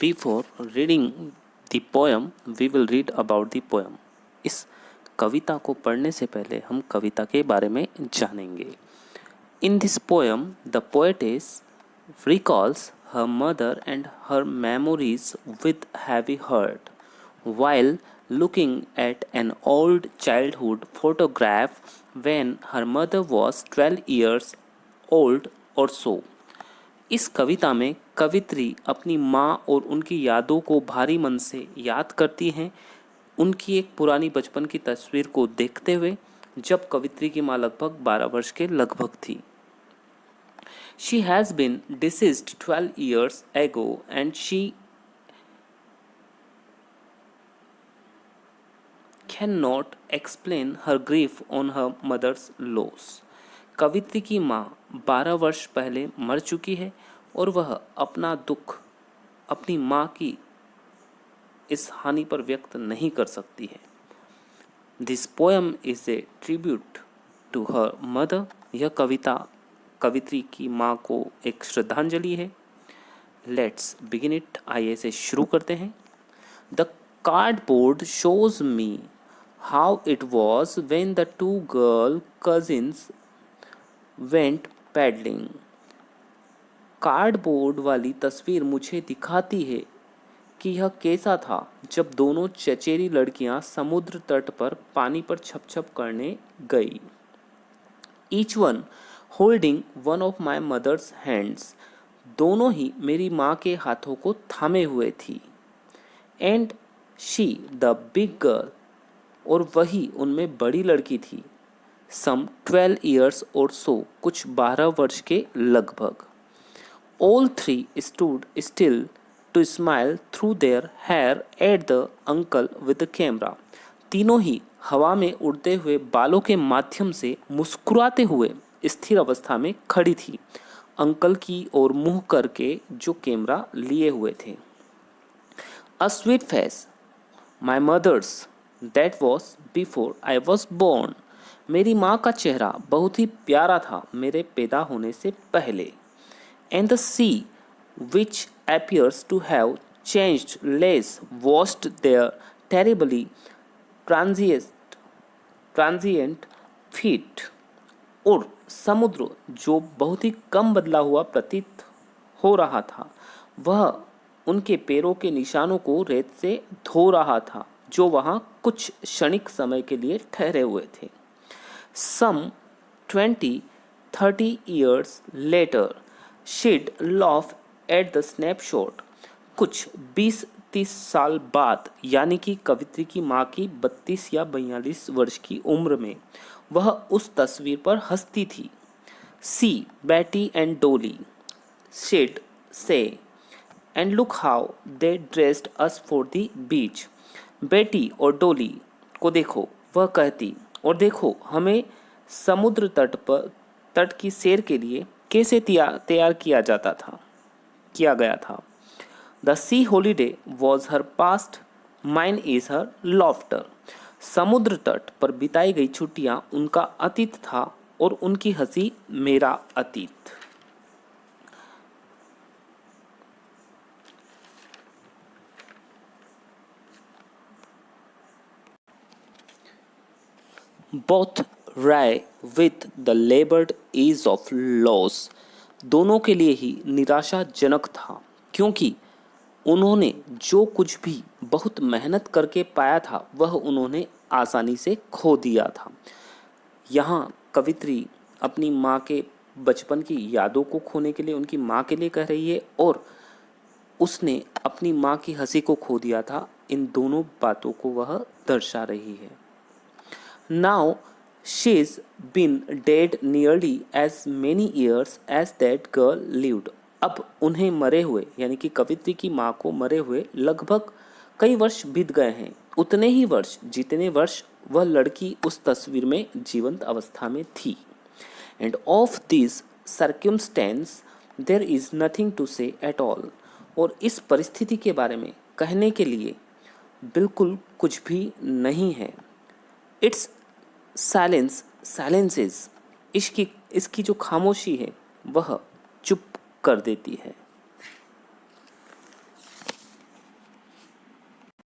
Before reading the poem, we will read about the poem. इस कविता को पढ़ने से पहले हम कविता के बारे में जानेंगे. In this poem, the poetess recalls her mother and her memories with heavy heart, while looking at an old childhood photograph when her mother was 12 years old or so. इस कविता में कवित्री अपनी माँ और उनकी यादों को भारी मन से याद करती हैं, उनकी एक पुरानी बचपन की तस्वीर को देखते हुए, जब कवित्री की माँ लगभग 12 वर्ष के लगभग थी. She has been deceased 12 years ago and she cannot explain her grief on her mother's loss. कवित्री की माँ 12 वर्ष पहले मर चुकी है और वह अपना दुख अपनी माँ की इस हानि पर व्यक्त नहीं कर सकती है. This poem is a tribute to her mother. यह कविता कवित्री की माँ को एक श्रद्धांजलि है. Let's begin it. आइए इसे शुरू करते हैं. The cardboard shows me how it was when the two girl cousins went paddling. Cardboard वाली तस्वीर मुझे दिखाती है कि यह कैसा था जब दोनों चचेरी लड़कियां समुद्र तट पर पानी पर छप छप करने गई. Each one holding one of my mother's hands. दोनों ही मेरी माँ के हाथों को थामे हुए थी. And she the big girl. और वही उनमें बड़ी लड़की थी. सम 12 years और सो. कुछ 12 वर्ष के लगभग. All three stood still to smile through their hair at the uncle with the camera. तीनों ही हवा में उड़ते हुए बालों के माध्यम से मुस्कुराते हुए स्थिर अवस्था में खड़ी थी, अंकल की ओर मुंह करके जो कैमरा लिए हुए थे. A sweet face, my mother's, that was before I was born. मेरी माँ का चेहरा बहुत ही प्यारा था मेरे पैदा होने से पहले. And the sea, which appears to have changed less, washed their terribly transient feet. और समुद्र जो बहुत ही कम बदला हुआ प्रतीत हो रहा था, वह उनके पैरों के निशानों को रेत से धो रहा था जो वहाँ कुछ क्षणिक समय के लिए ठहरे हुए थे. Some 20-30 years later, she'd laugh at the snapshot. कुछ 20-30 साल बाद, यानी कि कवित्री की माँ की 32 या 42 वर्ष की उम्र में, वह उस तस्वीर पर हंसती थी. See Betty and Dolly, she'd say, and look how they dressed us for the beach. बेटी और डोली को देखो, वह कहती, और देखो हमें समुद्र तट की सैर के लिए कैसे तैयार किया गया था. The C holiday was her past, mine is her laughter. समुद्र तट पर बिताई गई छुट्टियां उनका अतीत था और उनकी हंसी मेरा अतीत. Both lie with the labored ease of loss. दोनों के लिए ही निराशाजनक था, क्योंकि उन्होंने जो कुछ भी बहुत मेहनत करके पाया था वह उन्होंने आसानी से खो दिया था. यहाँ कवित्री अपनी माँ के बचपन की यादों को खोने के लिए उनकी माँ के लिए कह रही है, और उसने अपनी माँ की हंसी को खो दिया था. इन दोनों बातों को वह दर्शा रही है. Now she's been dead nearly as many years as that girl lived. अब उन्हें मरे हुए, यानी कि कवित्री की माँ को मरे हुए लगभग कई वर्ष बीत गए हैं, उतने ही वर्ष जितने वर्ष वह लड़की उस तस्वीर में जीवंत अवस्था में थी. And of this circumstance there is nothing to say at all. और इस परिस्थिति के बारे में कहने के लिए बिल्कुल कुछ भी नहीं है. It's silences. इसकी जो खामोशी है वह चुप कर देती है.